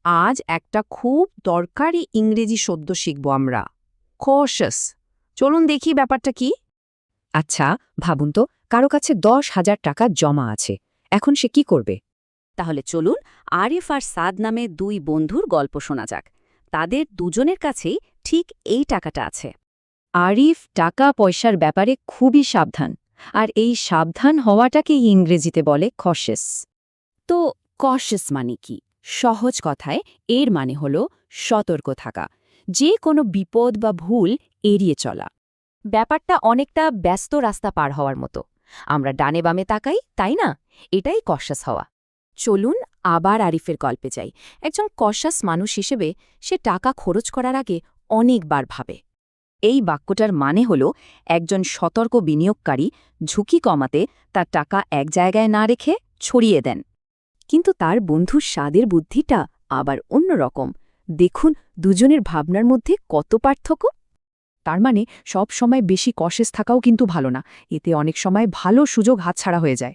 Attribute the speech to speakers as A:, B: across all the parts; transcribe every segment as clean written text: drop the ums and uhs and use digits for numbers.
A: আজ একটা খুব দরকারি ইংরেজি শব্দ শিখব আমরা। কশাস। চলুন দেখি ব্যাপারটা কি।
B: আচ্ছা, ভাবুন তো, কারো কাছে 10,000 টাকা জমা আছে। এখন সে কি করবে?
C: তাহলে চলুন আরিফ আর সাদ নামে দুই বন্ধুর গল্প শোনা যাক। তাদের দুজনের কাছেই ঠিক এই টাকাটা আছে।
B: আরিফ টাকা পয়সার ব্যাপারে খুবই সাবধান, আর এই সাবধান হওয়াটাকেই ইংরেজিতে বলে কশাস।
C: তো কশাস মানে কি? সহজ কথায় এর মানে হল সতর্ক থাকা, যে কোনো বিপদ বা ভুল এড়িয়ে চলা। ব্যাপারটা অনেকটা ব্যস্ত রাস্তা পার হওয়ার মতো। আমরা ডানে বামে তাকাই, তাই না? এটাই কশাস হওয়া। চলুন আবার আরিফের গল্পে যাই। একজন কশাস মানুষ হিসেবে সে টাকা খরচ করার আগে অনেকবার ভাবে।
B: এই বাক্যটার মানে হল একজন সতর্ক বিনিয়োগকারী ঝুঁকি কমাতে তার টাকা এক জায়গায় না রেখে ছড়িয়ে দেন। কিন্তু তার বন্ধু সাদের বুদ্ধিটা আবার অন্যরকম। দেখুন দুজনের ভাবনার মধ্যে কত পার্থক্য। তার মানে সব সময় বেশি কশেস থাকাও কিন্তু ভালো না, এতে অনেক সময় ভালো সুযোগ হাতছাড়া হয়ে যায়।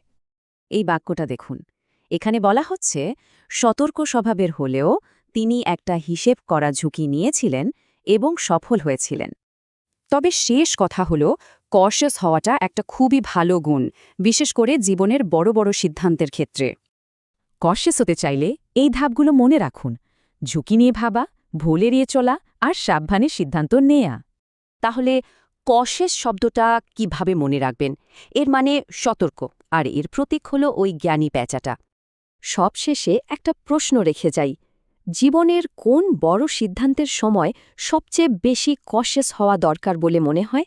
C: এই বাক্যটা দেখুন, এখানে বলা হচ্ছে সতর্ক স্বভাবের হলেও তিনি একটা হিসেব করা ঝুঁকি নিয়েছিলেন এবং সফল হয়েছিলেন।
B: তবে শেষ কথা হলো, কশাস হওয়াটা একটা খুবই ভালো গুণ, বিশেষ করে জীবনের বড় বড় সিদ্ধান্তের ক্ষেত্রে। কশাস হতে চাইলে এই ধাপগুলো মনে রাখুন: ঝুঁকি নিয়ে ভাবা, ভুল এড়িয়ে চলা আর সাবধানে সিদ্ধান্ত নেয়া।
C: তাহলে কশেস শব্দটা কিভাবে মনে রাখবেন? এর মানে সতর্ক, আর এর প্রতীক হলো ওই জ্ঞানী প্যাঁচাটা। সবশেষে একটা প্রশ্ন রেখে যাই, জীবনের কোন বড় সিদ্ধান্তের সময় সবচেয়ে বেশি কশেস হওয়া দরকার বলে মনে হয়?